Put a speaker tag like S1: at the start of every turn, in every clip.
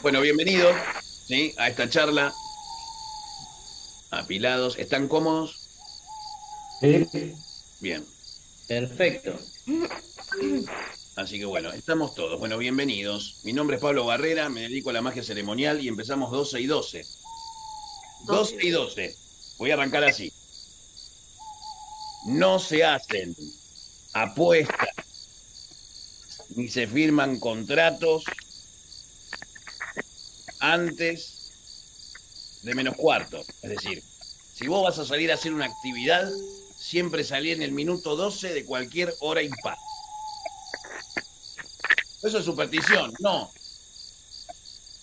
S1: Bueno, bienvenidos, ¿sí? A esta charla, apilados. ¿Están cómodos?
S2: Sí,
S1: Bien.
S2: perfecto.
S1: Así que bueno, estamos todos. Bueno, bienvenidos. Mi nombre es Pablo Barrera, me dedico a la magia ceremonial y empezamos 12 y 12. 12 y 12. Voy a arrancar así. No se hacen apuestas ni se firman contratos antes de menos cuarto. Es decir, si vos vas a salir a hacer una actividad, siempre salí en el minuto 12 de cualquier hora impar. Eso es superstición, no.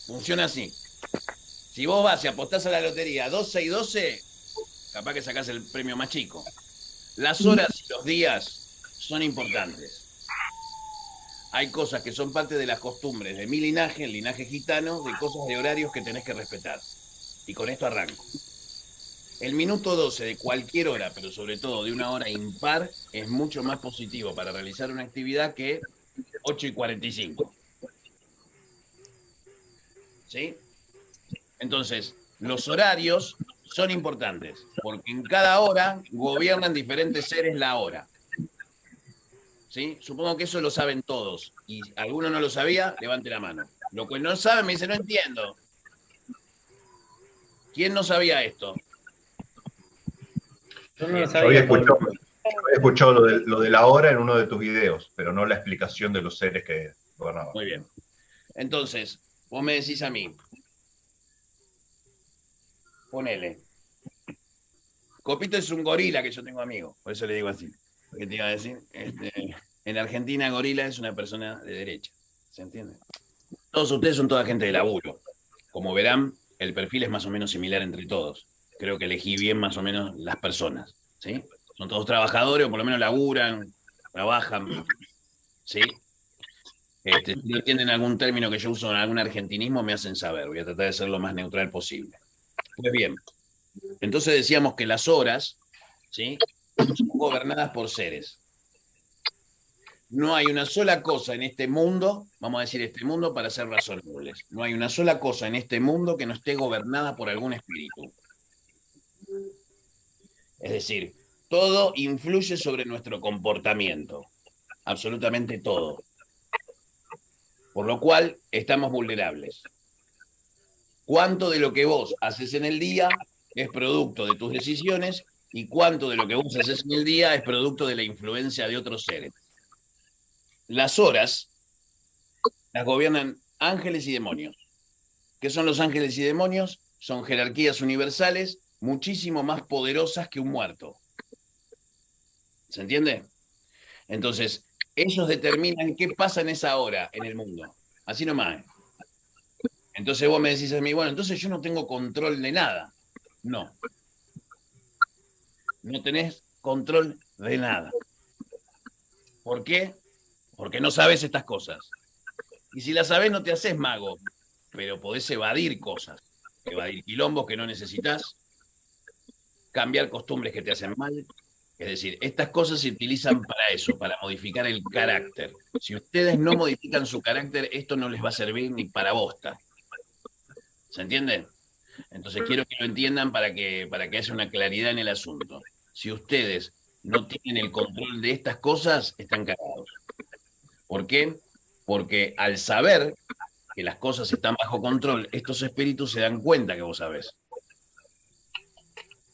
S1: Funciona así. Si vos vas y apostás a la lotería 12 y 12, capaz que sacás el premio más chico. Las horas y los días son importantes. Hay cosas que son parte de las costumbres de mi linaje, el linaje gitano, de cosas de horarios que tenés que respetar. Y con esto arranco. El minuto 12 de cualquier hora, pero sobre todo de una hora impar, es mucho más positivo para realizar una actividad que 8 y 45. ¿Sí? Entonces, los horarios son importantes, porque en cada hora gobiernan diferentes seres la hora. ¿Sí? Supongo que eso lo saben todos. Y si alguno no lo sabía, levante la mano. Lo que no sabe me dice, no entiendo. ¿Quién no sabía esto?
S2: Yo no lo
S1: Bien,
S3: Yo había
S2: sabía,
S3: escuchado,
S2: Pablo.
S3: lo de la hora en uno de tus videos, pero no la explicación de los seres que gobernaban.
S1: muy bien. Entonces, vos me decís a mí, ponele. Copito es un gorila que yo tengo amigo, por eso le digo así. ¿Qué te iba a decir? En Argentina, gorila es una persona de derecha. ¿Se entiende? Todos ustedes son toda gente de laburo. Como verán, el perfil es más o menos similar entre todos. Creo que elegí bien más o menos las personas, ¿sí? Son todos trabajadores o por lo menos laburan, trabajan, ¿sí? Si no entienden algún término que yo uso en algún argentinismo, me hacen saber. Voy a tratar de ser lo más neutral posible. Pues bien, entonces decíamos que las horas, ¿sí? Son gobernadas por seres. No hay una sola cosa en este mundo, vamos a decir este mundo para ser razonables, no hay una sola cosa en este mundo que no esté gobernada por algún espíritu. Es decir, todo influye sobre nuestro comportamiento, absolutamente todo, por lo cual estamos vulnerables. ¿Cuánto de lo que vos haces en el día es producto de tus decisiones y cuánto de lo que vos haces en el día es producto de la influencia de otros seres? Las horas las gobiernan ángeles y demonios. ¿Qué son los ángeles y demonios? Son jerarquías universales muchísimo más poderosas que un muerto. ¿Se entiende? Entonces, ellos determinan qué pasa en esa hora en el mundo. Así nomás. Entonces vos me decís a mí, bueno, entonces yo no tengo control de nada. No, no tenés control de nada. ¿Por qué? Porque no sabes estas cosas. Y si las sabes, no te haces mago, pero podés evadir cosas. Evadir quilombos que no necesitas, cambiar costumbres que te hacen mal. Es decir, estas cosas se utilizan para eso, para modificar el carácter. Si ustedes no modifican su carácter, esto no les va a servir ni para bosta. ¿Se entiende? Entonces quiero que lo entiendan para que haya una claridad en el asunto. Si ustedes no tienen el control de estas cosas, están cagados. ¿Por qué? Porque al saber que las cosas están bajo control, estos espíritus se dan cuenta que vos sabés.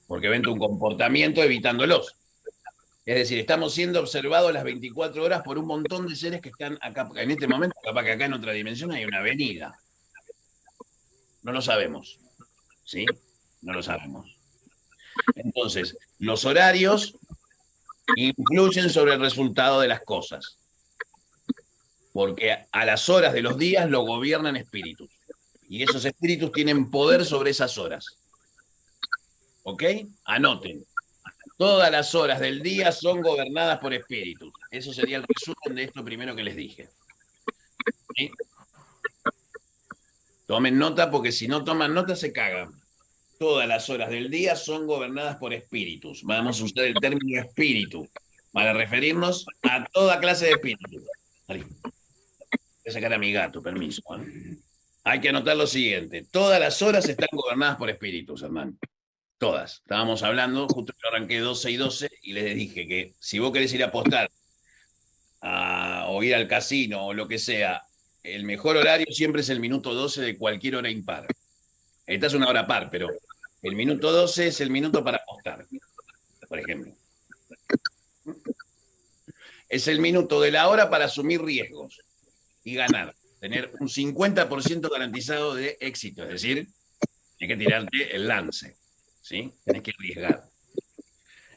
S1: Porque ven tu comportamiento evitándolos. Es decir, estamos siendo observados las 24 horas por un montón de seres que están acá. En este momento, capaz que acá en otra dimensión hay una avenida. No lo sabemos. ¿Sí? No lo sabemos. Entonces, los horarios influyen sobre el resultado de las cosas, porque a las horas de los días lo gobiernan espíritus, y esos espíritus tienen poder sobre esas horas. ¿Ok? Anoten. Todas las horas del día son gobernadas por espíritus. Eso sería el resumen de esto primero que les dije. ¿Sí? Tomen nota porque si no toman nota se cagan. Todas las horas del día son gobernadas por espíritus. Vamos a usar el término espíritu para referirnos a toda clase de espíritus. Salí. Voy a sacar a mi gato, permiso. ¿Eh? Hay que anotar lo siguiente. Todas las horas están gobernadas por espíritus, hermano. Todas. Estábamos hablando, justo yo arranqué 12 y 12 y les dije que si vos querés ir a apostar o ir al casino o lo que sea, el mejor horario siempre es el minuto 12 de cualquier hora impar. Esta es una hora par, pero el minuto 12 es el minuto para apostar, por ejemplo. Es el minuto de la hora para asumir riesgos y ganar. Tener un 50% garantizado de éxito, es decir, tienes que tirarte el lance, ¿sí? Tienes que arriesgar.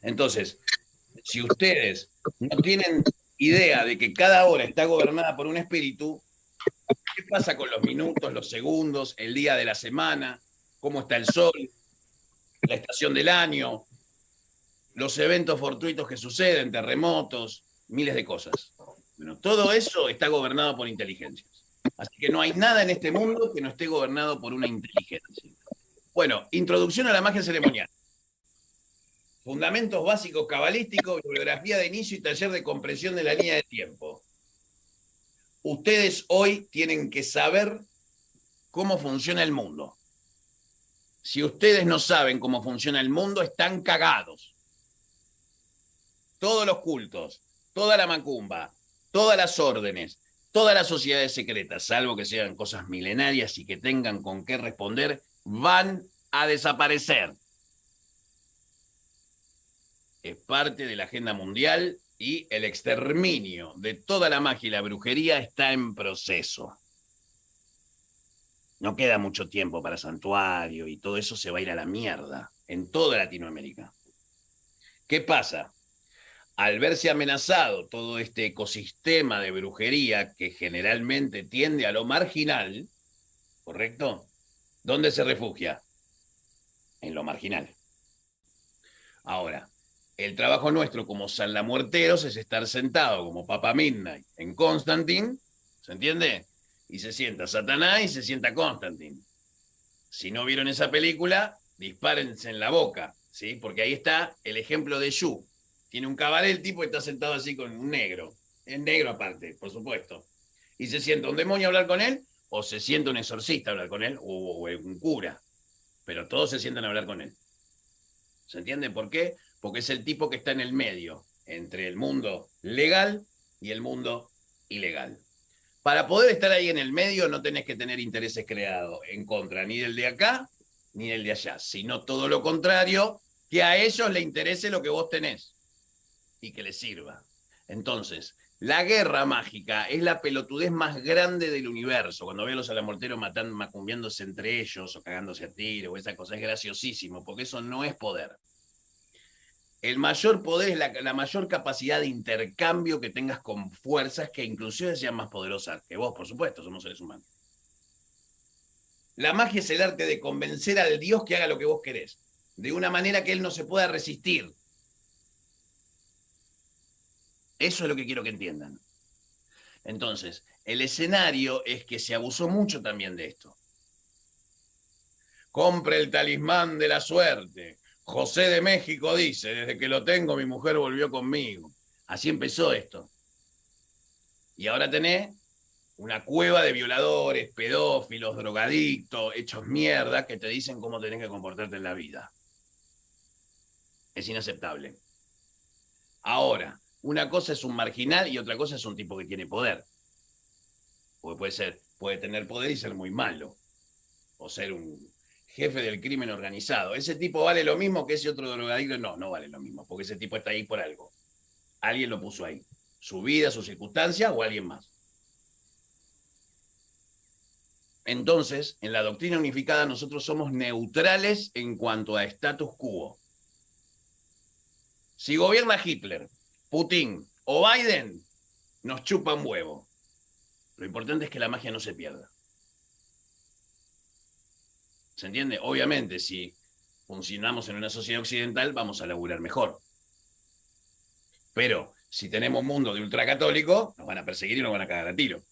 S1: Entonces, si ustedes no tienen idea de que cada hora está gobernada por un espíritu, ¿qué pasa con los minutos, los segundos, el día de la semana? ¿Cómo está el sol? La estación del año, los eventos fortuitos que suceden, terremotos, miles de cosas. Bueno, todo eso está gobernado por inteligencias. Así que no hay nada en este mundo que no esté gobernado por una inteligencia. Bueno, introducción a la magia ceremonial. Fundamentos básicos cabalísticos, bibliografía de inicio y taller de comprensión de la línea de tiempo. Ustedes hoy tienen que saber cómo funciona el mundo. Si ustedes no saben cómo funciona el mundo, están cagados. Todos los cultos, toda la macumba, todas las órdenes, todas las sociedades secretas, salvo que sean cosas milenarias y que tengan con qué responder, van a desaparecer. Es parte de la agenda mundial y el exterminio de toda la magia y la brujería está en proceso. No queda mucho tiempo para santuario y todo eso se va a ir a la mierda en toda Latinoamérica. ¿Qué pasa? Al verse amenazado todo este ecosistema de brujería que generalmente tiende a lo marginal, ¿correcto? ¿Dónde se refugia? En lo marginal. Ahora, el trabajo nuestro como Sanlamuerteros es estar sentado como Papa Midnight en Constantine, ¿se entiende? Y se sienta Satanás y se sienta Constantine. Si no vieron esa película, dispárense en la boca, ¿sí? Porque ahí está el ejemplo de Yu. Tiene un cabaret, el tipo está sentado así con un negro. Es negro aparte, por supuesto. Y se sienta un demonio a hablar con él, o se sienta un exorcista a hablar con él, o un cura. Pero todos se sientan a hablar con él. ¿Se entiende por qué? Porque es el tipo que está en el medio, entre el mundo legal y el mundo ilegal. Para poder estar ahí en el medio no tenés que tener intereses creados en contra ni del de acá ni del de allá, sino todo lo contrario, que a ellos les interese lo que vos tenés y que les sirva. Entonces, la guerra mágica es la pelotudez más grande del universo. Cuando veo a los salamorteros matando, macumbiándose entre ellos o cagándose a tiro o esa cosa, es graciosísimo, porque eso no es poder. El mayor poder es la mayor capacidad de intercambio que tengas con fuerzas que inclusive sean más poderosas que vos, por supuesto, somos seres humanos. La magia es el arte de convencer al Dios que haga lo que vos querés, de una manera que él no se pueda resistir. Eso es lo que quiero que entiendan. Entonces, el escenario es que se abusó mucho también de esto. Compre el talismán de la suerte. José de México dice, desde que lo tengo mi mujer volvió conmigo. Así empezó esto. Y ahora tenés una cueva de violadores, pedófilos, drogadictos, hechos mierda que te dicen cómo tenés que comportarte en la vida. Es inaceptable. Ahora, una cosa es un marginal y otra cosa es un tipo que tiene poder. Porque puede tener poder y ser muy malo. O ser un jefe del crimen organizado. ¿Ese tipo vale lo mismo que ese otro drogadicto? No, no vale lo mismo, porque ese tipo está ahí por algo. Alguien lo puso ahí. Su vida, sus circunstancias o alguien más. Entonces, en la doctrina unificada nosotros somos neutrales en cuanto a status quo. Si gobierna Hitler, Putin o Biden, nos chupa un huevo. Lo importante es que la magia no se pierda. ¿Se entiende? Obviamente, si funcionamos en una sociedad occidental, vamos a laburar mejor. Pero si tenemos un mundo de ultracatólico, nos van a perseguir y nos van a cagar a tiro.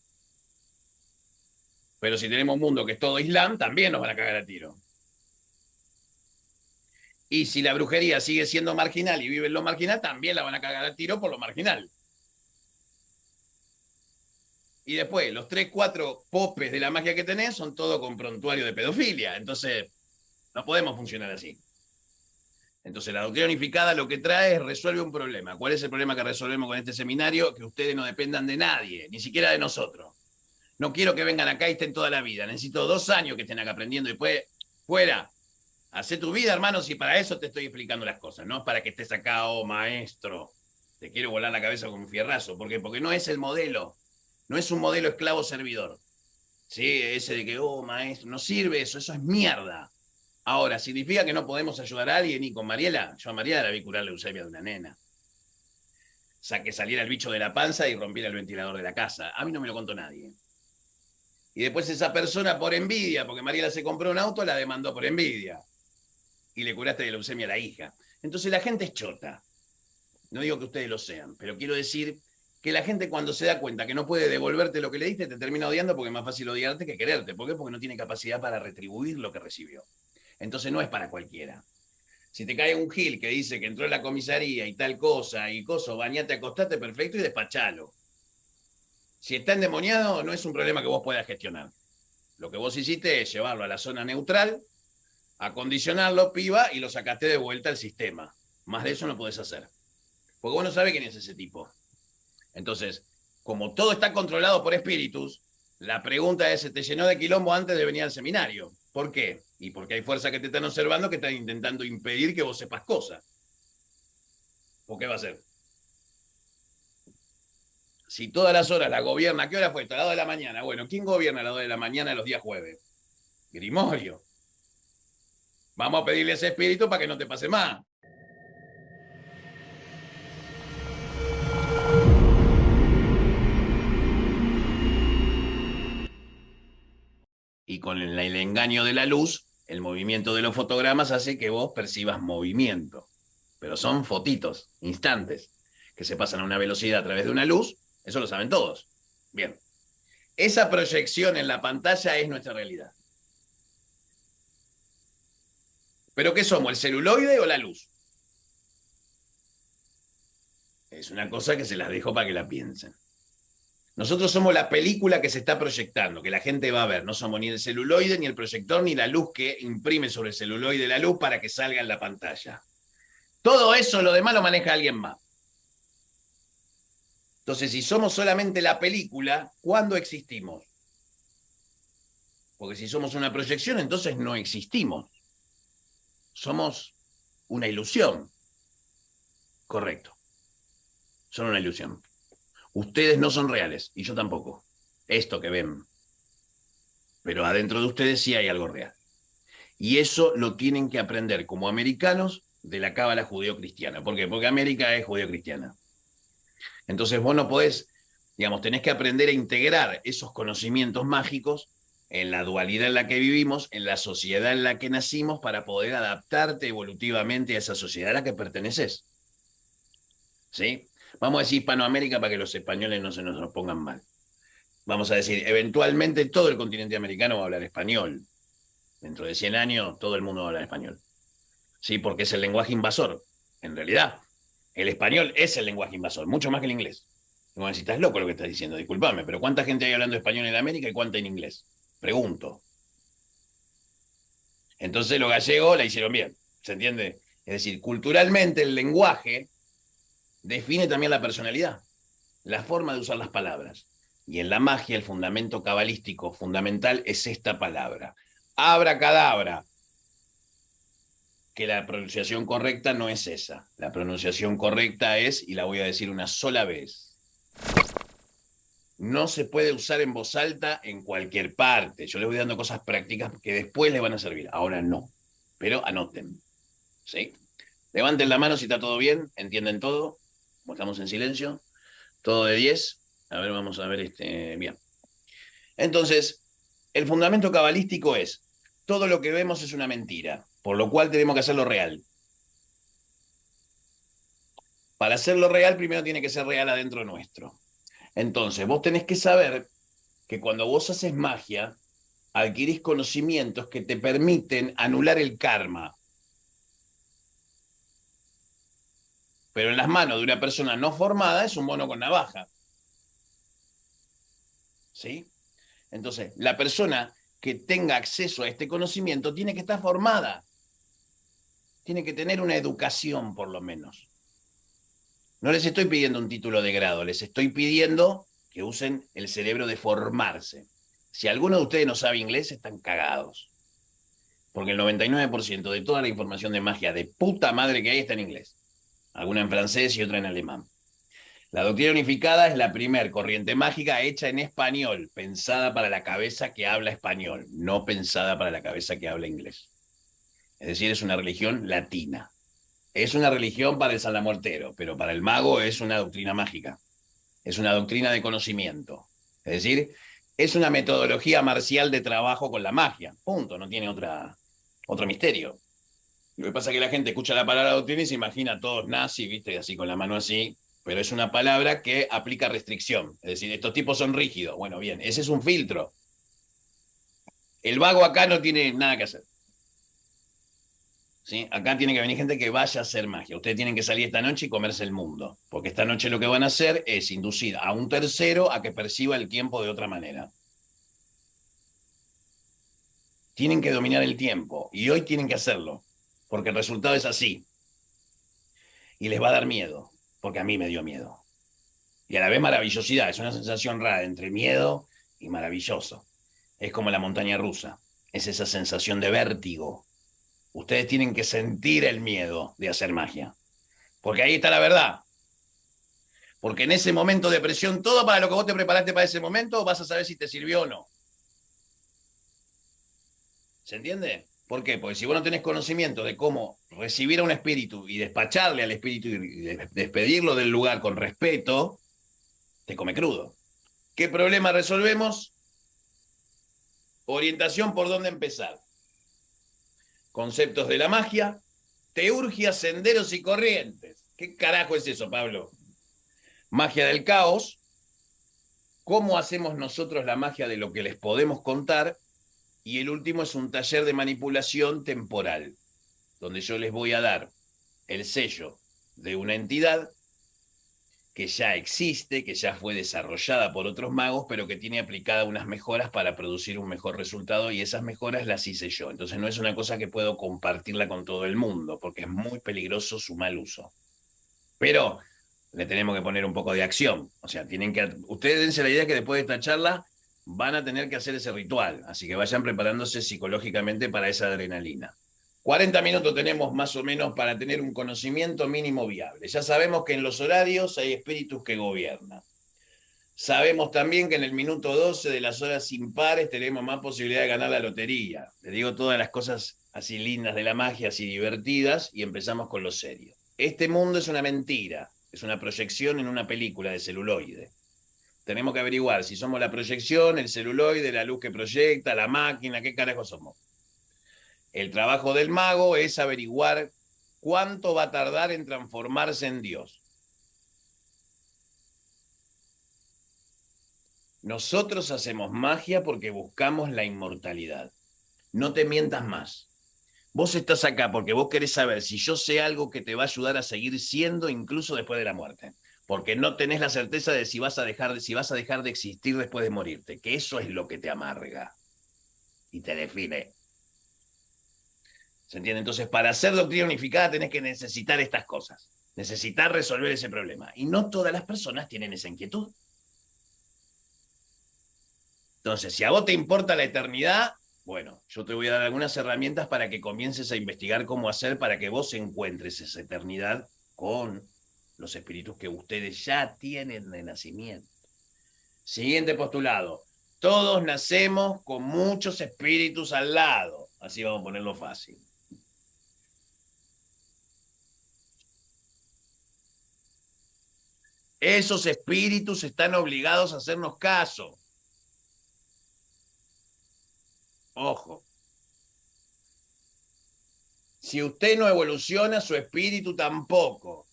S1: Pero si tenemos un mundo que es todo Islam, también nos van a cagar a tiro. Y si la brujería sigue siendo marginal y vive en lo marginal, también la van a cagar a tiro por lo marginal. Y después, los 3, 4 popes de la magia que tenés son todo con prontuario de pedofilia. Entonces, no podemos funcionar así. Entonces, la doctrina unificada lo que trae es resuelve un problema. ¿Cuál es el problema que resolvemos con este seminario? Que ustedes no dependan de nadie, ni siquiera de nosotros. No quiero que vengan acá y estén toda la vida. Necesito 2 años que estén acá aprendiendo y después, fuera. Hacé tu vida, hermano, si para eso te estoy explicando las cosas. No es para que estés acá, oh maestro. Te quiero volar la cabeza con un fierrazo. ¿Por qué? Porque no es el modelo. No es un modelo esclavo-servidor. Sí, ese de que, oh maestro, no sirve eso. Eso es mierda. Ahora, ¿significa que no podemos ayudar a alguien? Y con Mariela, yo a Mariela la vi curar leucemia de una nena. O sea, que saliera el bicho de la panza y rompiera el ventilador de la casa. A mí no me lo contó nadie. Y después esa persona por envidia, porque Mariela se compró un auto, la demandó por envidia. Y le curaste de leucemia a la hija. Entonces la gente es chota. No digo que ustedes lo sean, pero quiero decir que la gente cuando se da cuenta que no puede devolverte lo que le diste, te termina odiando porque es más fácil odiarte que quererte. ¿Por qué? Porque no tiene capacidad para retribuir lo que recibió. Entonces no es para cualquiera. Si te cae un gil que dice que entró en la comisaría y tal cosa, y coso, bañate, acostate, perfecto, y despachalo. Si está endemoniado, no es un problema que vos puedas gestionar. Lo que vos hiciste es llevarlo a la zona neutral, acondicionarlo, piba, y lo sacaste de vuelta al sistema. Más de eso no podés hacer. Porque vos no sabés quién es ese tipo. Entonces, como todo está controlado por espíritus, la pregunta es, ¿se te llenó de quilombo antes de venir al seminario? ¿Por qué? Y porque hay fuerzas que te están observando que están intentando impedir que vos sepas cosas. ¿Por qué va a ser? Si todas las horas la gobierna, ¿qué hora fue esto? A las 2 de la mañana. Bueno, ¿quién gobierna a las 2 de la mañana los días jueves? Grimorio. Vamos a pedirle a ese espíritu para que no te pase más. Y con el engaño de la luz, el movimiento de los fotogramas hace que vos percibas movimiento. Pero son fotitos, instantes, que se pasan a una velocidad a través de una luz. Eso lo saben todos. Bien. Esa proyección en la pantalla es nuestra realidad. ¿Pero qué somos? ¿El celuloide o la luz? Es una cosa que se las dejo para que la piensen. Nosotros somos la película que se está proyectando, que la gente va a ver. No somos ni el celuloide, ni el proyector, ni la luz que imprime sobre el celuloide la luz para que salga en la pantalla. Todo eso, lo demás lo maneja alguien más. Entonces, si somos solamente la película, ¿cuándo existimos? Porque si somos una proyección, entonces no existimos. Somos una ilusión. Correcto. Son una ilusión. Ustedes no son reales, y yo tampoco. Esto que ven. Pero adentro de ustedes sí hay algo real. Y eso lo tienen que aprender como americanos de la cábala judeo-cristiana. ¿Por qué? Porque América es judeo-cristiana. Entonces vos no podés, digamos, tenés que aprender a integrar esos conocimientos mágicos en la dualidad en la que vivimos, en la sociedad en la que nacimos, para poder adaptarte evolutivamente a esa sociedad a la que perteneces. ¿Sí? Vamos a decir Hispanoamérica para que los españoles no se nos pongan mal. Vamos a decir, eventualmente todo el continente americano va a hablar español. Dentro de 100 años todo el mundo va a hablar español. Sí, porque es el lenguaje invasor. En realidad, el español es el lenguaje invasor, mucho más que el inglés. Bueno, si estás loco lo que estás diciendo, discúlpame, pero ¿cuánta gente hay hablando español en América y cuánta en inglés? Pregunto. Entonces los gallegos la hicieron bien, ¿se entiende? Es decir, culturalmente el lenguaje define también la personalidad, la forma de usar las palabras. Y en la magia el fundamento cabalístico fundamental es esta palabra. Abracadabra. Que la pronunciación correcta no es esa. La pronunciación correcta es, y la voy a decir una sola vez, no se puede usar en voz alta en cualquier parte. Yo les voy dando cosas prácticas que después les van a servir. Ahora no. Pero anoten. ¿Sí? Levanten la mano si está todo bien. ¿Entienden todo? Como estamos en silencio. Todo de 10. A ver, vamos a ver bien. Entonces, el fundamento cabalístico es, todo lo que vemos es una mentira, por lo cual tenemos que hacerlo real. Para hacerlo real, primero tiene que ser real adentro nuestro. Entonces, vos tenés que saber que cuando vos haces magia, adquirís conocimientos que te permiten anular el karma. Pero en las manos de una persona no formada es un mono con navaja. ¿sí? Entonces, la persona que tenga acceso a este conocimiento tiene que estar formada, tiene que tener una educación por lo menos. No les estoy pidiendo un título de grado, les estoy pidiendo que usen el cerebro de formarse. Si alguno de ustedes no sabe inglés, están cagados. Porque el 99% de toda la información de magia de puta madre que hay está en inglés. Alguna en francés y otra en alemán. La doctrina unificada es la primer corriente mágica hecha en español, pensada para la cabeza que habla español, no pensada para la cabeza que habla inglés. Es decir, es una religión latina. Es una religión para el salamuertero, pero para el mago es una doctrina mágica. Es una doctrina de conocimiento. Es decir, es una metodología marcial de trabajo con la magia. Punto, no tiene otro misterio. Lo que pasa es que la gente escucha la palabra doctrina y se imagina a todos nazis, ¿viste? Así con la mano así. Pero es una palabra que aplica restricción. Es decir, estos tipos son rígidos. Bueno, bien, ese es un filtro. El vago acá no tiene nada que hacer. ¿Sí? Acá tiene que venir gente que vaya a hacer magia. Ustedes tienen que salir esta noche y comerse el mundo. Porque esta noche lo que van a hacer es inducir a un tercero a que perciba el tiempo de otra manera. Tienen que dominar el tiempo. Y hoy tienen que hacerlo. Porque el resultado es así. Y les va a dar miedo. Porque a mí me dio miedo. Y a la vez maravillosidad. Es una sensación rara entre miedo y maravilloso. Es como la montaña rusa. Es esa sensación de vértigo. Ustedes tienen que sentir el miedo de hacer magia. Porque ahí está la verdad. Porque en ese momento de presión, todo para lo que vos te preparaste para ese momento, vas a saber si te sirvió o no. ¿Se entiende? ¿Por qué? Porque si vos no tenés conocimiento de cómo recibir a un espíritu y despacharle al espíritu y despedirlo del lugar con respeto, te come crudo. ¿Qué problema resolvemos? Orientación por dónde empezar. Conceptos de la magia, teurgia, senderos y corrientes. ¿Qué carajo es eso, Pablo? Magia del caos. ¿Cómo hacemos nosotros la magia de lo que les podemos contar? Y el último es un taller de manipulación temporal, donde yo les voy a dar el sello de una entidad que ya existe, que ya fue desarrollada por otros magos, pero que tiene aplicada unas mejoras para producir un mejor resultado, y esas mejoras las hice yo. Entonces no es una cosa que puedo compartirla con todo el mundo, porque es muy peligroso su mal uso. Pero le tenemos que poner un poco de acción. O sea, ustedes dense la idea que después de esta charla van a tener que hacer ese ritual, así que vayan preparándose psicológicamente para esa adrenalina. 40 minutos tenemos más o menos para tener un conocimiento mínimo viable. Ya sabemos que en los horarios hay espíritus que gobiernan. Sabemos también que en el minuto 12 de las horas impares tenemos más posibilidad de ganar la lotería. Les digo todas las cosas así lindas de la magia, así divertidas, y empezamos con lo serio. Este mundo es una mentira, es una proyección en una película de celuloide. Tenemos que averiguar si somos la proyección, el celuloide, la luz que proyecta, la máquina, qué carajo somos. El trabajo del mago es averiguar cuánto va a tardar en transformarse en Dios. Nosotros hacemos magia porque buscamos la inmortalidad. No te mientas más. Vos estás acá porque vos querés saber si yo sé algo que te va a ayudar a seguir siendo incluso después de la muerte. Porque no tenés la certeza de si vas a dejar de existir después de morirte, que eso es lo que te amarga y te define. ¿Se entiende? Entonces, para hacer doctrina unificada tenés que necesitar estas cosas. Necesitar resolver ese problema. Y no todas las personas tienen esa inquietud. Entonces, si a vos te importa la eternidad, bueno, yo te voy a dar algunas herramientas para que comiences a investigar cómo hacer para que vos encuentres esa eternidad con los espíritus que ustedes ya tienen de nacimiento. Siguiente postulado. Todos nacemos con muchos espíritus al lado. Así vamos a ponerlo fácil. Esos espíritus están obligados a hacernos caso. Ojo. Si usted no evoluciona, su espíritu tampoco.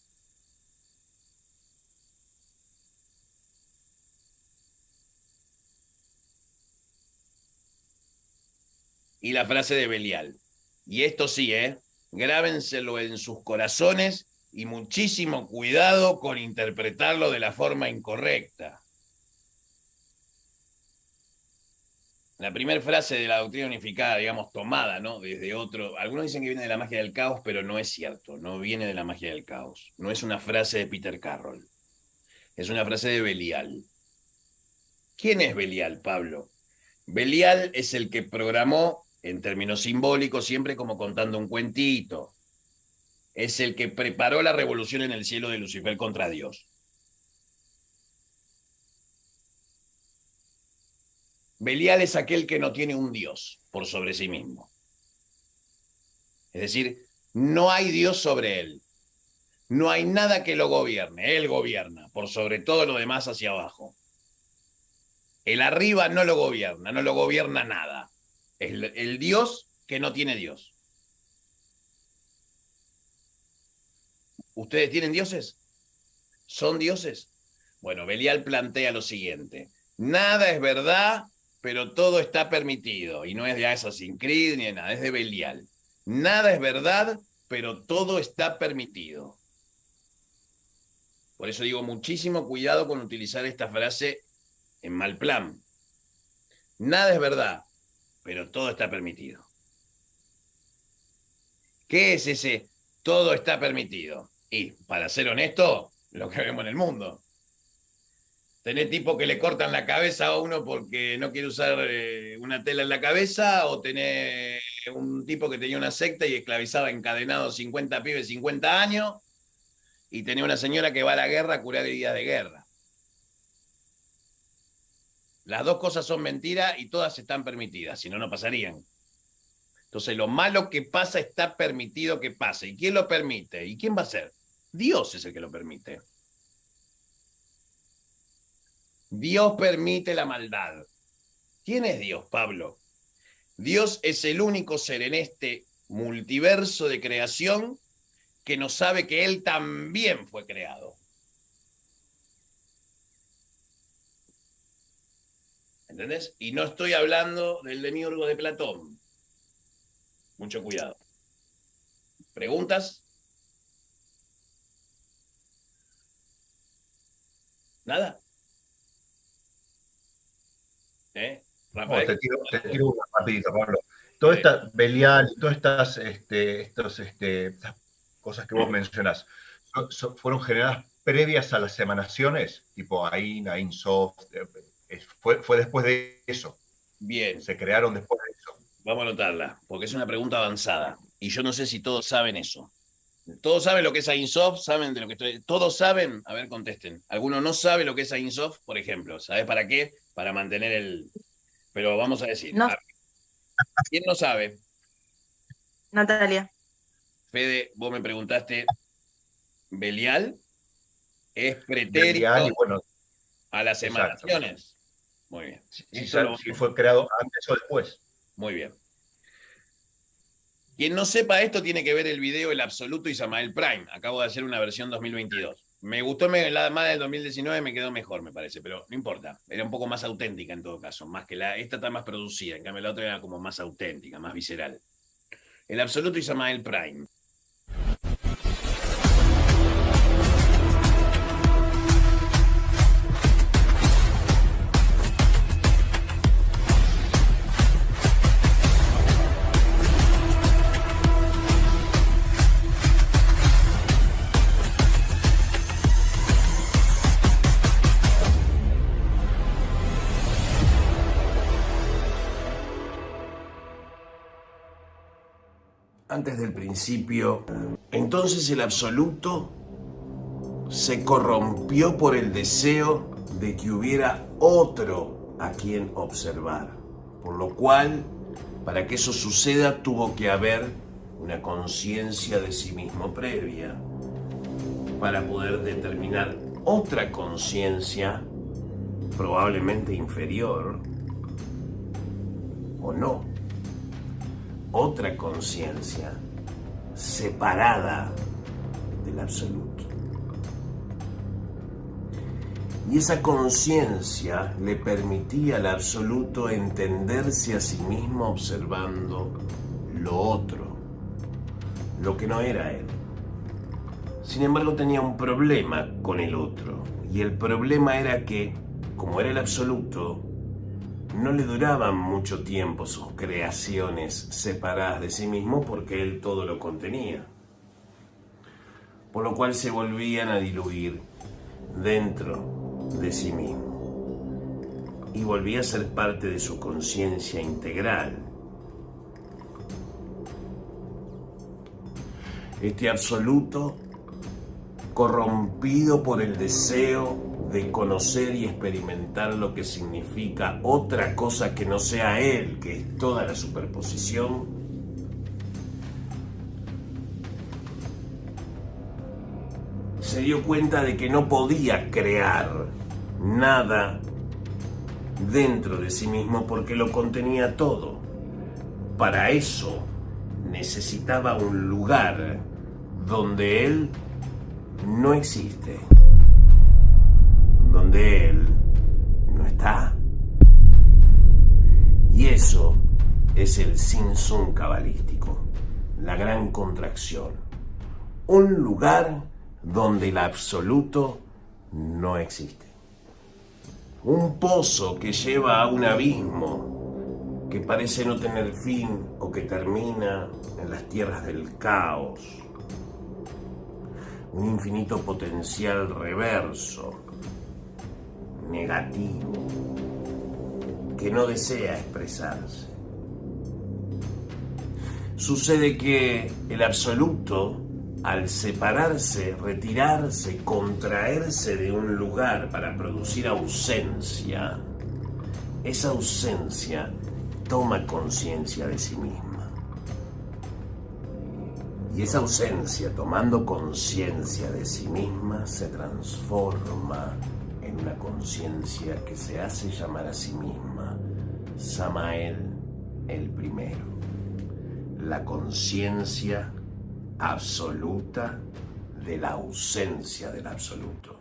S1: Y la frase de Belial. Y esto sí, grábenselo en sus corazones y muchísimo cuidado con interpretarlo de la forma incorrecta. La primera frase de la doctrina unificada, digamos, tomada, ¿no? Desde otro. Algunos dicen que viene de la magia del caos, pero no es cierto. No viene de la magia del caos. No es una frase de Peter Carroll. Es una frase de Belial. ¿Quién es Belial, Pablo? Belial es el que programó, en términos simbólicos, siempre como contando un cuentito. Es el que preparó la revolución en el cielo de Lucifer contra Dios. Belial es aquel que no tiene un Dios por sobre sí mismo. Es decir, no hay Dios sobre él. No hay nada que lo gobierne. Él gobierna por sobre todo lo demás hacia abajo. El arriba no lo gobierna nada. Es el Dios que no tiene Dios. ¿Ustedes tienen dioses? ¿Son dioses? Bueno, Belial plantea lo siguiente. Nada es verdad, pero todo está permitido. Y no es de Assassin's Creed ni de nada, es de Belial. Nada es verdad, pero todo está permitido. Por eso digo, muchísimo cuidado con utilizar esta frase en mal plan. Nada es verdad, pero todo está permitido. ¿Qué es ese todo está permitido? Y, para ser honesto, lo que vemos en el mundo. ¿Tenés tipos que le cortan la cabeza a uno porque no quiere usar una tela en la cabeza? ¿O tenés un tipo que tenía una secta y esclavizaba encadenado 50 pibes 50 años? Y tenía una señora que va a la guerra a curar heridas de guerra. Las dos cosas son mentiras y todas están permitidas, si no, no pasarían. Entonces, lo malo que pasa está permitido que pase. ¿Y quién lo permite? ¿Y quién va a ser? Dios es el que lo permite. Dios permite la maldad. ¿Quién es Dios, Pablo? Dios es el único ser en este multiverso de creación que no sabe que Él también fue creado. ¿Entendés? Y no estoy hablando del demiurgo de Platón. Mucho cuidado. ¿Preguntas? ¿Nada?
S3: No, te tiro una rapidita, Pablo. Toda esta Belial, todas estas cosas que vos mencionás, ¿fueron generadas previas a las emanaciones? Tipo Ain Sof, fue después de eso.
S1: Bien.
S3: Se crearon después de eso.
S1: Vamos a anotarla, porque es una pregunta avanzada. Y yo no sé si todos saben eso. ¿Todos saben lo que es Ain Sof? ¿Saben de lo que estoy? ¿Todos saben? A ver, contesten. ¿Alguno no sabe lo que es Ain Sof, por ejemplo? ¿Sabes para qué? Para mantener el... Pero vamos a decir.
S4: No.
S1: ¿Quién no sabe?
S4: Natalia.
S1: Fede, vos me preguntaste. Belial es pretérito
S3: Belial y, bueno,
S1: a las emanaciones. Muy bien.
S3: Si fue creado antes o después.
S1: Muy bien. Quien no sepa esto tiene que ver el video El Absoluto y Samael Prime. Acabo de hacer una versión 2022. Me gustó la más del 2019, me quedó mejor, me parece, pero no importa. Era un poco más auténtica en todo caso, más que esta está más producida, en cambio la otra era como más auténtica, más visceral. El Absoluto y Samael Prime. Antes del principio, entonces el absoluto se corrompió por el deseo de que hubiera otro a quien observar. Por lo cual, para que eso suceda, tuvo que haber una conciencia de sí mismo previa, para poder determinar otra conciencia, probablemente inferior, o no. Otra conciencia separada del absoluto. Y esa conciencia le permitía al absoluto entenderse a sí mismo observando lo otro, lo que no era él. Sin embargo, tenía un problema con el otro, y el problema era que, como era el absoluto,
S5: no le duraban mucho tiempo sus creaciones separadas de sí mismo porque él todo lo contenía, por lo cual se volvían a diluir dentro de sí mismo y volvía a ser parte de su conciencia integral. Este absoluto, corrompido por el deseo de conocer y experimentar lo que significa otra cosa que no sea él, que es toda la superposición, se dio cuenta de que no podía crear nada dentro de sí mismo porque lo contenía todo. Para eso necesitaba un lugar donde él no existe, donde él no está. Y eso es el Sin-Sun cabalístico, la gran contracción. Un lugar donde el absoluto no existe. Un pozo que lleva a un abismo que parece no tener fin o que termina en las tierras del caos. Un infinito potencial reverso, negativo, que no desea expresarse. Sucede que el absoluto, al separarse, retirarse, contraerse de un lugar para producir ausencia, esa ausencia toma conciencia de sí misma. Y esa ausencia, tomando conciencia de sí misma, se transforma en una conciencia que se hace llamar a sí misma Samael el primero. La conciencia absoluta de la ausencia del absoluto.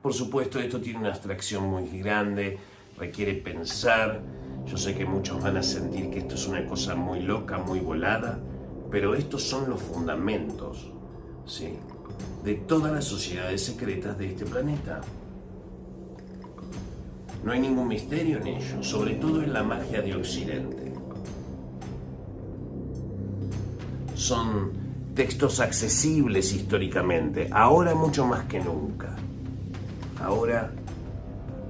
S5: Por supuesto, esto tiene una abstracción muy grande, requiere pensar. Yo sé que muchos van a sentir que esto es una cosa muy loca, muy volada, pero estos son los fundamentos, ¿sí?, de todas las sociedades secretas de este planeta. No hay ningún misterio en ello, sobre todo en la magia de Occidente. Son textos accesibles históricamente, ahora mucho más que nunca. Ahora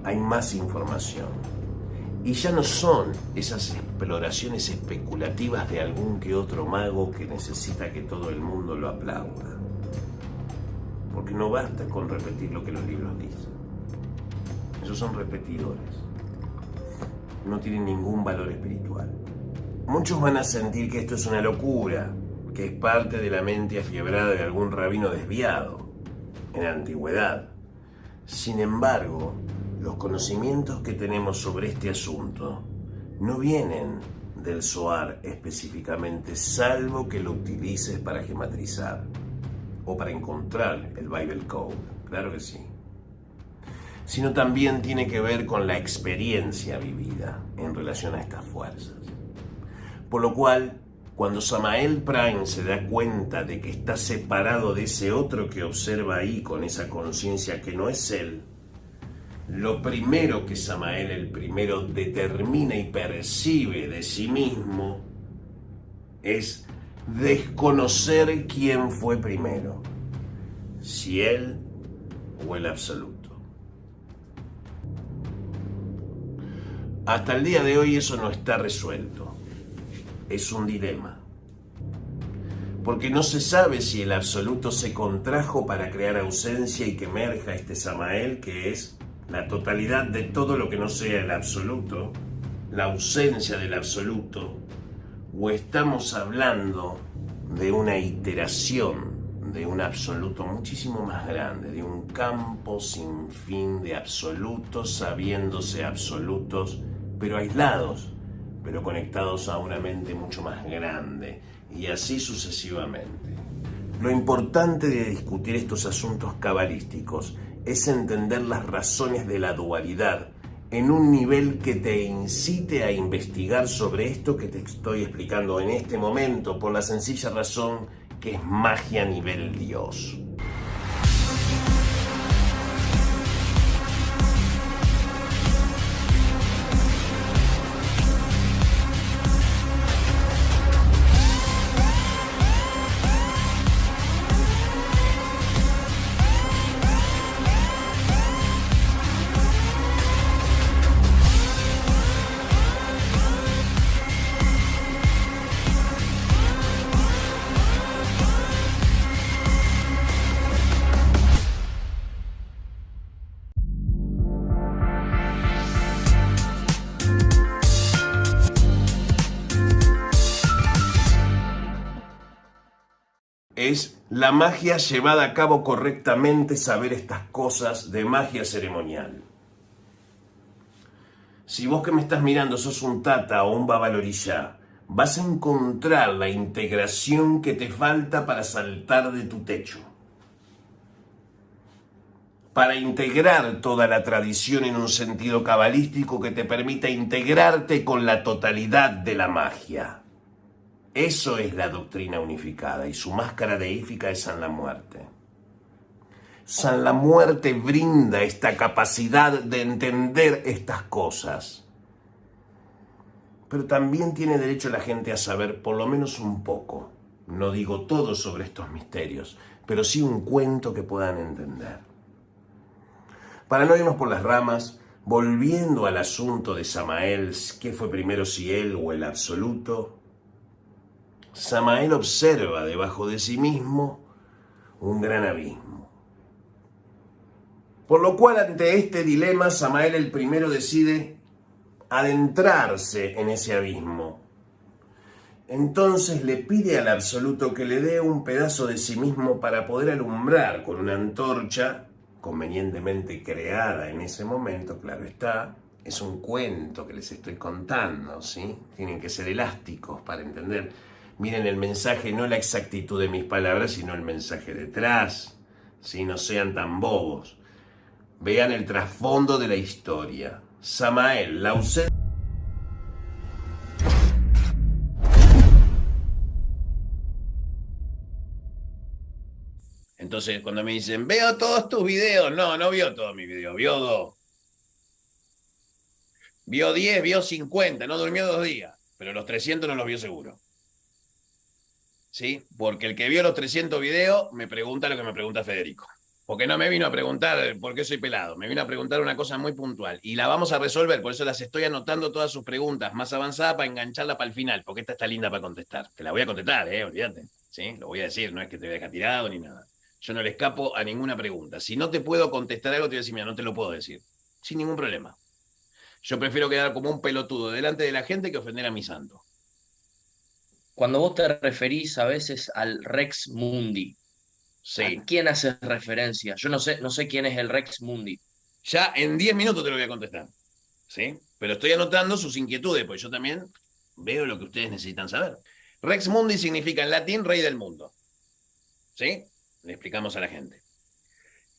S5: hay más información. Y ya no son esas exploraciones especulativas de algún que otro mago que necesita que todo el mundo lo aplauda. Porque no basta con repetir lo que los libros dicen. Esos son repetidores. No tienen ningún valor espiritual. Muchos van a sentir que esto es una locura, que es parte de la mente afiebrada de algún rabino desviado en la antigüedad. Sin embargo, los conocimientos que tenemos sobre este asunto no vienen del Zohar específicamente, salvo que lo utilices para gematrizar o para encontrar el Bible Code, claro que sí, sino también tiene que ver con la experiencia vivida en relación a estas fuerzas. Por lo cual, cuando Samael Prime se da cuenta de que está separado de ese otro que observa ahí con esa conciencia que no es él, lo primero que Samael el primero determina y percibe de sí mismo es desconocer quién fue primero, si él o el absoluto. Hasta el día de hoy eso no está resuelto. Es un dilema. Porque no se sabe si el absoluto se contrajo para crear ausencia y que emerja este Samael, que es la totalidad de todo lo que no sea el absoluto, la ausencia del absoluto, o estamos hablando de una iteración de un absoluto muchísimo más grande, de un campo sin fin de absolutos, sabiéndose absolutos, pero aislados, pero conectados a una mente mucho más grande, y así sucesivamente. Lo importante de discutir estos asuntos cabalísticos es entender las razones de la dualidad en un nivel que te incite a investigar sobre esto que te estoy explicando en este momento, por la sencilla razón que es magia a nivel Dios. es la magia llevada a cabo correctamente, saber estas cosas de magia ceremonial. Si vos que me estás mirando sos un tata o un babalorixá, vas a encontrar la integración que te falta para saltar de tu techo. Para integrar toda la tradición en un sentido cabalístico que te permita integrarte con la totalidad de la magia. Eso es la doctrina unificada y su máscara deífica es San la Muerte. San la Muerte brinda esta capacidad de entender estas cosas. Pero también tiene derecho la gente a saber por lo menos un poco. No digo todo sobre estos misterios, pero sí un cuento que puedan entender. Para no irnos por las ramas, volviendo al asunto de Samael, ¿qué fue primero, si él o el absoluto? Samael observa debajo de sí mismo un gran abismo. Por lo cual, ante este dilema, Samael el primero decide adentrarse en ese abismo. Entonces le pide al absoluto que le dé un pedazo de sí mismo para poder alumbrar con una antorcha convenientemente creada en ese momento, claro está. Es un cuento que les estoy contando, ¿sí? Tienen que ser elásticos para entender. Miren el mensaje, no la exactitud de mis palabras, sino el mensaje detrás, ¿sí? No sean tan bobos. Vean el trasfondo de la historia. Samael, la ausencia.
S1: Entonces, cuando me dicen, veo todos tus videos, no vio todos mis videos, vio 2. Vio 10, vio 50, no durmió 2 días, pero los 300 no los vio seguro. ¿Sí? Porque el que vio los 300 videos me pregunta lo que me pregunta Federico. Porque no me vino a preguntar por qué soy pelado, me vino a preguntar una cosa muy puntual. Y la vamos a resolver, por eso las estoy anotando todas sus preguntas más avanzadas para engancharla para el final, porque esta está linda para contestar. Te la voy a contestar, olvídate. ¿Sí? Lo voy a decir, no es que te voy a dejar tirado ni nada. Yo no le escapo a ninguna pregunta. Si no te puedo contestar algo, te voy a decir, mira, no te lo puedo decir. Sin ningún problema. Yo prefiero quedar como un pelotudo delante de la gente que ofender a mi santo.
S2: Cuando vos te referís a veces al Rex Mundi,
S1: Sí.
S2: ¿a quién haces referencia? Yo no sé quién es el Rex Mundi.
S1: Ya en 10 minutos te lo voy a contestar. ¿Sí? Pero estoy anotando sus inquietudes, porque yo también veo lo que ustedes necesitan saber. Rex Mundi significa en latín rey del mundo. ¿Sí? Le explicamos a la gente.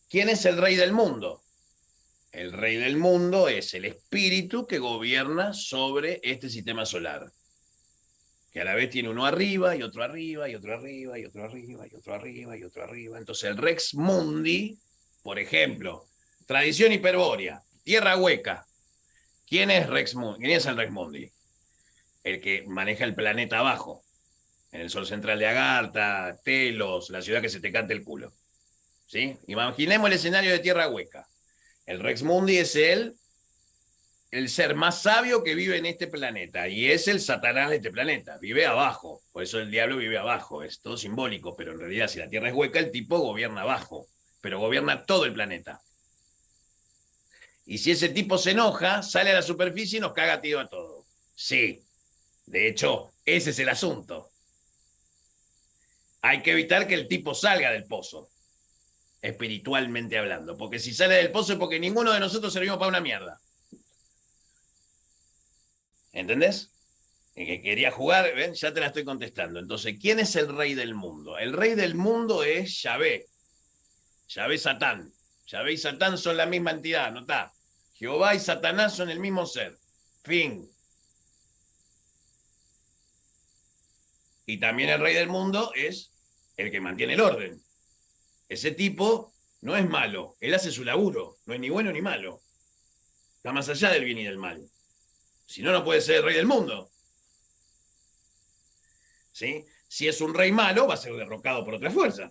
S1: ¿Quién es el rey del mundo? El rey del mundo es el espíritu que gobierna sobre este sistema solar. Que a la vez tiene uno arriba y otro arriba y otro arriba y otro arriba y otro arriba y otro arriba. Entonces el Rex Mundi, por ejemplo, tradición hiperbórea, tierra hueca. ¿Quién es Rex Mundi? ¿Quién es el Rex Mundi? El que maneja el planeta abajo. En el sol central de Agartha, Telos, la ciudad que se te cante el culo. ¿Sí? Imaginemos el escenario de tierra hueca. El Rex Mundi es el ser más sabio que vive en este planeta, y es el Satanás de este planeta, vive abajo, por eso el diablo vive abajo, es todo simbólico, pero en realidad si la Tierra es hueca, el tipo gobierna abajo, pero gobierna todo el planeta. Y si ese tipo se enoja, sale a la superficie y nos caga a tiro a todos. Sí, de hecho, ese es el asunto. Hay que evitar que el tipo salga del pozo, espiritualmente hablando, porque si sale del pozo es porque ninguno de nosotros servimos para una mierda. ¿Entendés? El que quería jugar, ¿ven? Ya te la estoy contestando. Entonces, ¿quién es el rey del mundo? El rey del mundo es Yahvé. Yahvé Satán. Yahvé y Satán son la misma entidad, ¿no está? Jehová y Satanás son el mismo ser. Fin. Y también el rey del mundo es el que mantiene el orden. Ese tipo no es malo. Él hace su laburo. No es ni bueno ni malo. Está más allá del bien y del mal. Si no, no puede ser el rey del mundo. ¿Sí? Si es un rey malo, va a ser derrocado por otra fuerza.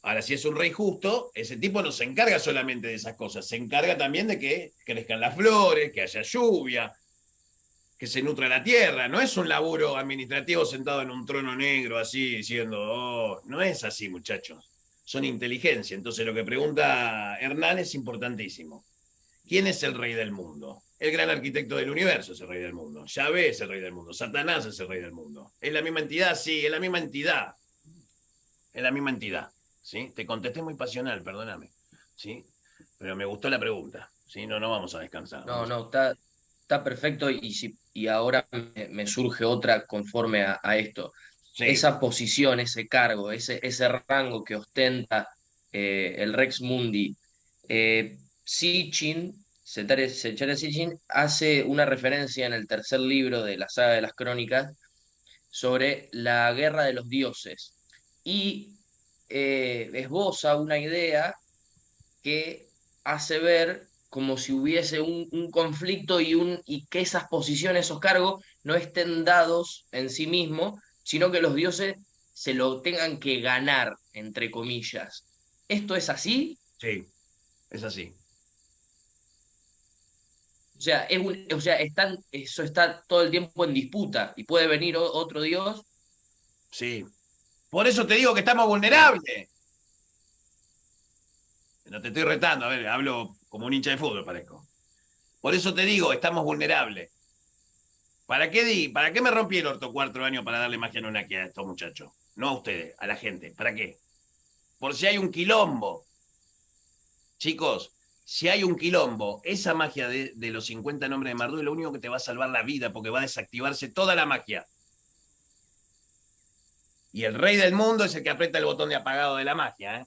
S1: Ahora, si es un rey justo, ese tipo no se encarga solamente de esas cosas, se encarga también de que crezcan las flores, que haya lluvia, que se nutra la tierra. No es un laburo administrativo sentado en un trono negro así, diciendo, oh, no es así, muchachos. Son inteligencia. Entonces, lo que pregunta Hernán es importantísimo. ¿Quién es el rey del mundo? El gran arquitecto del universo es el rey del mundo. Yahvé es el rey del mundo. Satanás es el rey del mundo. ¿Es la misma entidad? Sí, es la misma entidad. Es la misma entidad. ¿Sí? Te contesté muy pasional, perdóname. ¿Sí? Pero me gustó la pregunta. ¿Sí? No, no vamos a descansar.
S2: No, está perfecto y ahora me surge otra conforme a esto.
S1: Sí,
S2: Esa posición, ese cargo, ese rango que ostenta el Rex Mundi, Sitchin, Secharia Sitchin, hace una referencia en el tercer libro de la saga de las Crónicas sobre la guerra de los dioses y esboza una idea que hace ver como si hubiese un conflicto y que esas posiciones, esos cargos, no estén dados en sí mismos, sino que los dioses se lo tengan que ganar, entre comillas. ¿Esto es así?
S1: sí, es así.
S2: O sea, eso está todo el tiempo en disputa y puede venir otro dios.
S1: Sí. Por eso te digo que estamos vulnerables. No te estoy retando, a ver, hablo como un hincha de fútbol, parezco. Por eso te digo, estamos vulnerables. ¿Para qué me rompí el orto 4 años para darle magia anunnaki a estos muchachos? No a ustedes, a la gente. ¿Para qué? Por si hay un quilombo. Chicos, si hay un quilombo, esa magia de los 50 nombres de Marduk es lo único que te va a salvar la vida porque va a desactivarse toda la magia. Y el rey del mundo es el que aprieta el botón de apagado de la magia, ¿eh?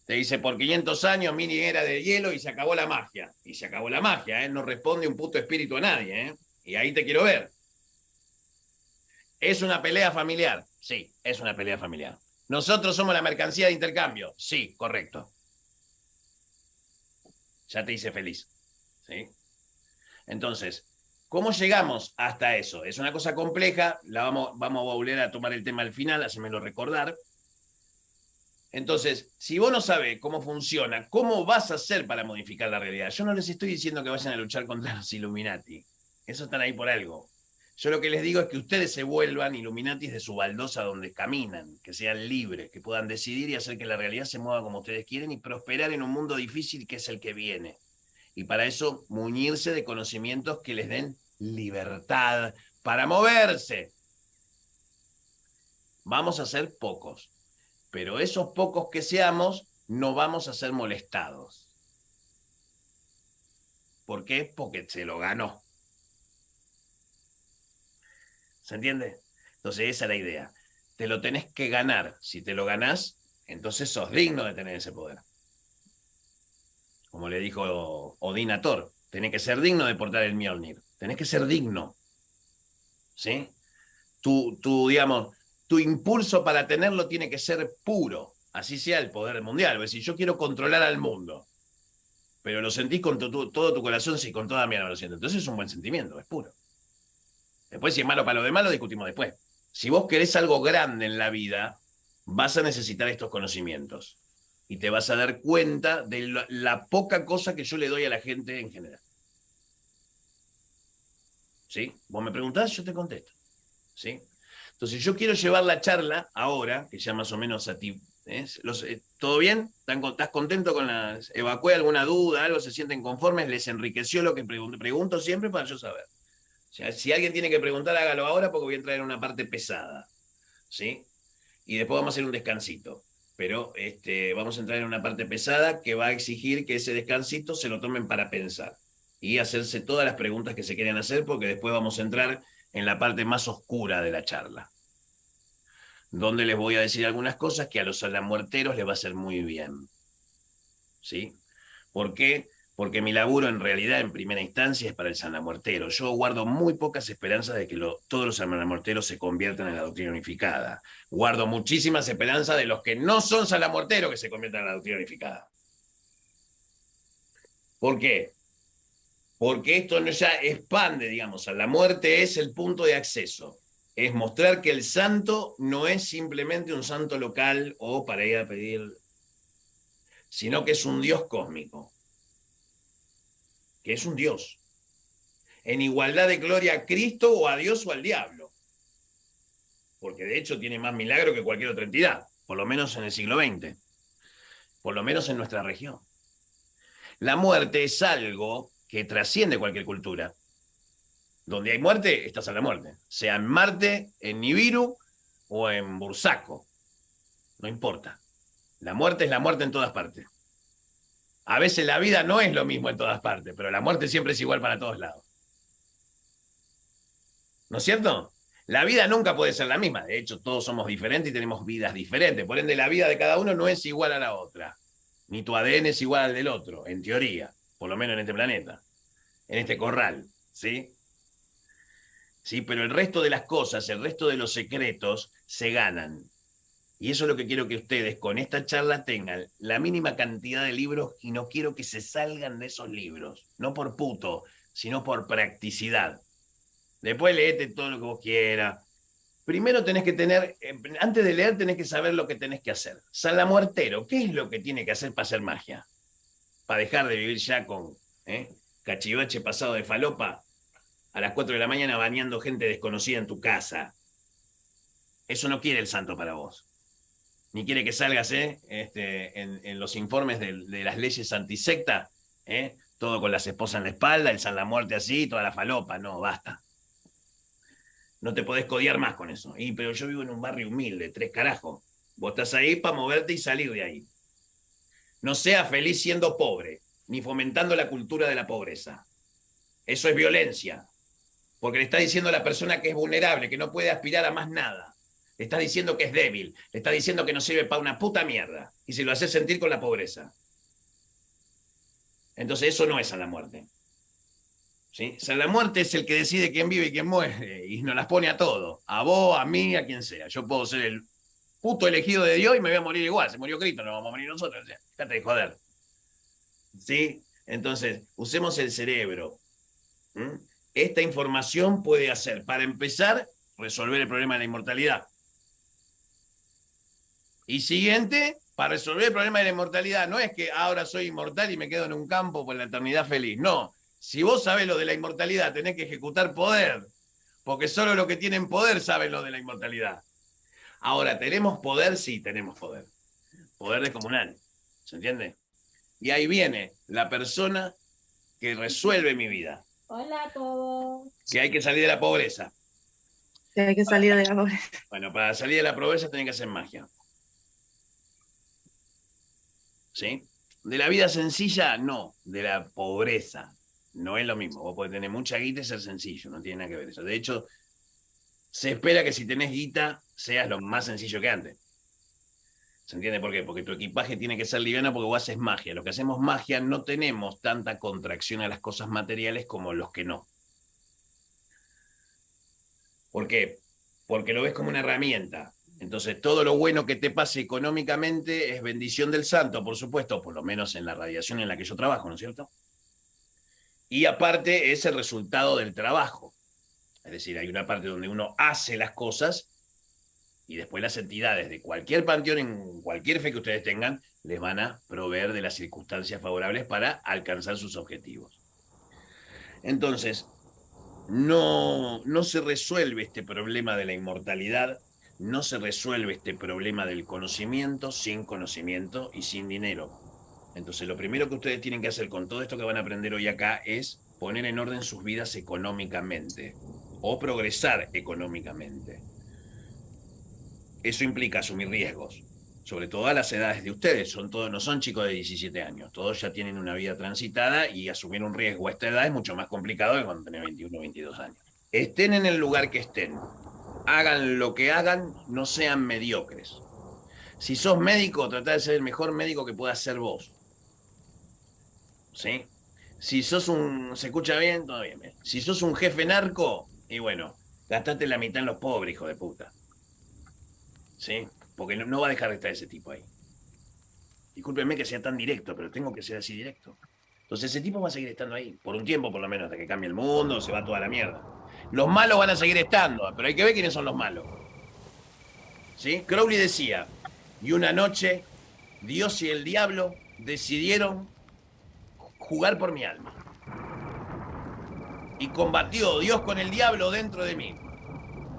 S1: Te dice, por 500 años Mini era de hielo y se acabó la magia. Y se acabó la magia, ¿eh? No responde un puto espíritu a nadie, ¿eh? Y ahí te quiero ver. ¿Es una pelea familiar? Sí, es una pelea familiar. ¿Nosotros somos la mercancía de intercambio? Sí, correcto. Ya te hice feliz. ¿Sí? Entonces, ¿cómo llegamos hasta eso? Es una cosa compleja, vamos a volver a tomar el tema al final, hacémelo recordar. Entonces, si vos no sabés cómo funciona, ¿cómo vas a hacer para modificar la realidad? Yo no les estoy diciendo que vayan a luchar contra los Illuminati. Eso están ahí por algo. Yo lo que les digo es que ustedes se vuelvan Illuminatis de su baldosa donde caminan, que sean libres, que puedan decidir y hacer que la realidad se mueva como ustedes quieren y prosperar en un mundo difícil que es el que viene. Y para eso, muñirse de conocimientos que les den libertad para moverse. Vamos a ser pocos. Pero esos pocos que seamos, no vamos a ser molestados. ¿Por qué? Porque se lo ganó. ¿Se entiende? Entonces esa es la idea. Te lo tenés que ganar. Si te lo ganás, entonces sos digno de tener ese poder. Como le dijo Odín a Thor, tenés que ser digno de portar el Mjolnir. Tenés que ser digno. ¿Sí? Digamos, tu impulso para tenerlo tiene que ser puro, así sea el poder mundial. Es decir, yo quiero controlar al mundo, pero lo sentís con todo tu corazón, sí, con toda mi alma lo siento. Entonces es un buen sentimiento, es puro. Después, si es malo para lo demás, lo discutimos después. Si vos querés algo grande en la vida, vas a necesitar estos conocimientos y te vas a dar cuenta de la poca cosa que yo le doy a la gente en general. ¿Sí? Vos me preguntás, yo te contesto. ¿Sí? Entonces yo quiero llevar la charla ahora, que ya más o menos a ti, ¿todo bien? ¿Estás contento con las? ¿Evacué alguna duda? ¿Algo se sienten conformes? ¿Les enriqueció lo que pregunto siempre para yo saber? O sea, si alguien tiene que preguntar, hágalo ahora porque voy a entrar en una parte pesada. ¿Sí? Y después vamos a hacer un descansito. Pero vamos a entrar en una parte pesada que va a exigir que ese descansito se lo tomen para pensar y hacerse todas las preguntas que se quieren hacer porque después vamos a entrar en la parte más oscura de la charla, donde les voy a decir algunas cosas que a los salamuerteros les va a hacer muy bien. ¿Sí? ¿Por qué? Porque mi laburo en realidad en primera instancia es para el salamuertero. Yo guardo muy pocas esperanzas de que todos los salamuerteros se conviertan en la doctrina unificada. Guardo muchísimas esperanzas de los que no son salamuerteros que se conviertan en la doctrina unificada. ¿Por qué? Porque esto no ya expande, digamos, a la muerte es el punto de acceso. Es mostrar que el santo no es simplemente un santo local o para ir a pedir, sino que es un Dios cósmico, que es un Dios, en igualdad de gloria a Cristo o a Dios o al diablo, porque de hecho tiene más milagro que cualquier otra entidad, por lo menos en el siglo XX, por lo menos en nuestra región. La muerte es algo que trasciende cualquier cultura. Donde hay muerte, estás a la muerte. Sea en Marte, en Nibiru o en Bursaco. No importa. La muerte es la muerte en todas partes. A veces la vida no es lo mismo en todas partes, pero la muerte siempre es igual para todos lados. ¿No es cierto? La vida nunca puede ser la misma. De hecho, todos somos diferentes y tenemos vidas diferentes. Por ende, la vida de cada uno no es igual a la otra. Ni tu ADN es igual al del otro, en teoría. Por lo menos en este planeta. En este corral. ¿Sí? Sí, pero el resto de las cosas, el resto de los secretos, se ganan. Y eso es lo que quiero que ustedes con esta charla tengan la mínima cantidad de libros y no quiero que se salgan de esos libros. No por puto, sino por practicidad. Después leete todo lo que vos quieras. Primero tenés que tener, antes de leer tenés que saber lo que tenés que hacer. Salamuertero, ¿qué es lo que tiene que hacer para hacer magia? Para dejar de vivir ya con cachivache pasado de falopa a las 4 de la mañana bañando gente desconocida en tu casa. Eso no quiere el santo para vos. Ni quiere que salgas en los informes de las leyes antisecta, todo con las esposas en la espalda, el San la Muerte así, toda la falopa. No, basta. No te podés codiar más con eso. Pero yo vivo en un barrio humilde, 3 carajos. Vos estás ahí para moverte y salir de ahí. No seas feliz siendo pobre, ni fomentando la cultura de la pobreza. Eso es violencia. Porque le está diciendo a la persona que es vulnerable, que no puede aspirar a más nada. Le estás diciendo que es débil. Le estás diciendo que no sirve para una puta mierda. Y se lo haces sentir con la pobreza. Entonces eso no es San la Muerte. ¿Sí? San la Muerte es el que decide quién vive y quién muere. Y nos las pone a todos. A vos, a mí, a quien sea. Yo puedo ser el puto elegido de Dios y me voy a morir igual. Se murió Cristo, no vamos a morir nosotros. O sea, déjate de joder. ¿Sí? Entonces, usemos el cerebro. Esta información puede hacer, para empezar, resolver el problema de la inmortalidad. Y siguiente, para resolver el problema de la inmortalidad, no es que ahora soy inmortal y me quedo en un campo por la eternidad feliz. No, si vos sabés lo de la inmortalidad, tenés que ejecutar poder, porque solo los que tienen poder saben lo de la inmortalidad. Ahora, ¿tenemos poder? Sí, tenemos poder. Poder descomunal, ¿se entiende? Y ahí viene la persona que resuelve mi vida.
S6: Hola a todos.
S1: Que hay que salir de la pobreza.
S4: Que hay que salir de la pobreza.
S1: Bueno, para salir de la pobreza tienen que hacer magia. ¿Sí? De la vida sencilla, no. De la pobreza. No es lo mismo. Vos podés tener mucha guita y ser sencillo. No tiene nada que ver eso. De hecho, se espera que si tenés guita, seas lo más sencillo que antes. ¿Se entiende por qué? Porque tu equipaje tiene que ser liviano porque vos haces magia. Los que hacemos magia no tenemos tanta contracción a las cosas materiales como los que no. ¿Por qué? Porque lo ves como una herramienta. Entonces, todo lo bueno que te pase económicamente es bendición del santo, por supuesto, por lo menos en la radiación en la que yo trabajo, ¿no es cierto? Y aparte es el resultado del trabajo. Es decir, hay una parte donde uno hace las cosas y después las entidades de cualquier panteón, en cualquier fe que ustedes tengan, les van a proveer de las circunstancias favorables para alcanzar sus objetivos. Entonces, no se resuelve este problema de la inmortalidad, no se resuelve este problema del conocimiento sin conocimiento y sin dinero. Entonces, lo primero que ustedes tienen que hacer con todo esto que van a aprender hoy acá es poner en orden sus vidas económicamente o progresar económicamente. Eso implica asumir riesgos, sobre todo a las edades de ustedes. No son chicos de 17 años, todos ya tienen una vida transitada y asumir un riesgo a esta edad es mucho más complicado que cuando tenés 21 o 22 años. Estén en el lugar que estén, hagan lo que hagan, no sean mediocres. Si sos médico, tratá de ser el mejor médico que puedas ser vos. ¿Sí? Si sos ¿se escucha bien? Todo bien. Si sos un jefe narco, y bueno, gastate la mitad en los pobres, hijo de puta. ¿Sí? Porque no va a dejar de estar ese tipo ahí. Discúlpenme que sea tan directo, pero tengo que ser así directo. Entonces ese tipo va a seguir estando ahí, por un tiempo por lo menos, hasta que cambie el mundo, se va toda la mierda. Los malos van a seguir estando, pero hay que ver quiénes son los malos. ¿Sí? Crowley decía, y una noche Dios y el diablo decidieron jugar por mi alma. Y combatió Dios con el diablo dentro de mí.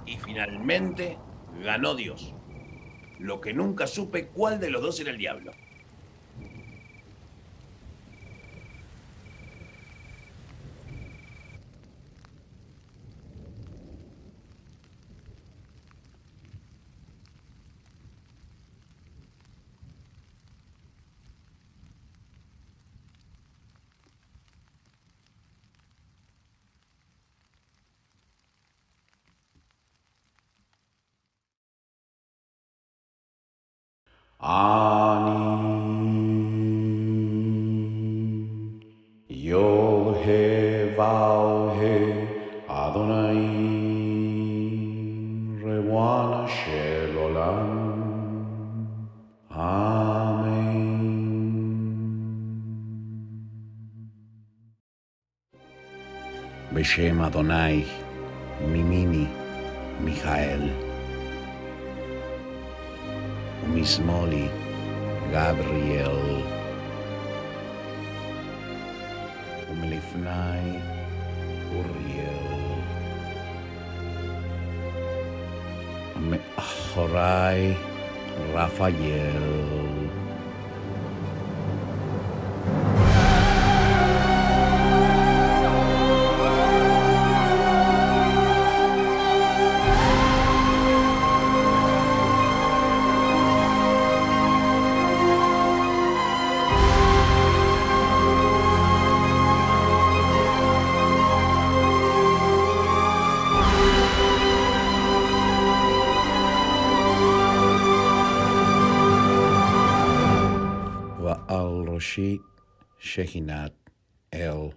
S1: Y finalmente ganó Dios. Lo que nunca supe cuál de los dos era el diablo.
S7: Ani Yod He Vav He Adonai Rewana Shel Olam Amen. Beshem Adonai Mimini Michael Umismoli Gabriel Umlifnai Uriel Umeachorai Raphael. Al Roshi Shehinat El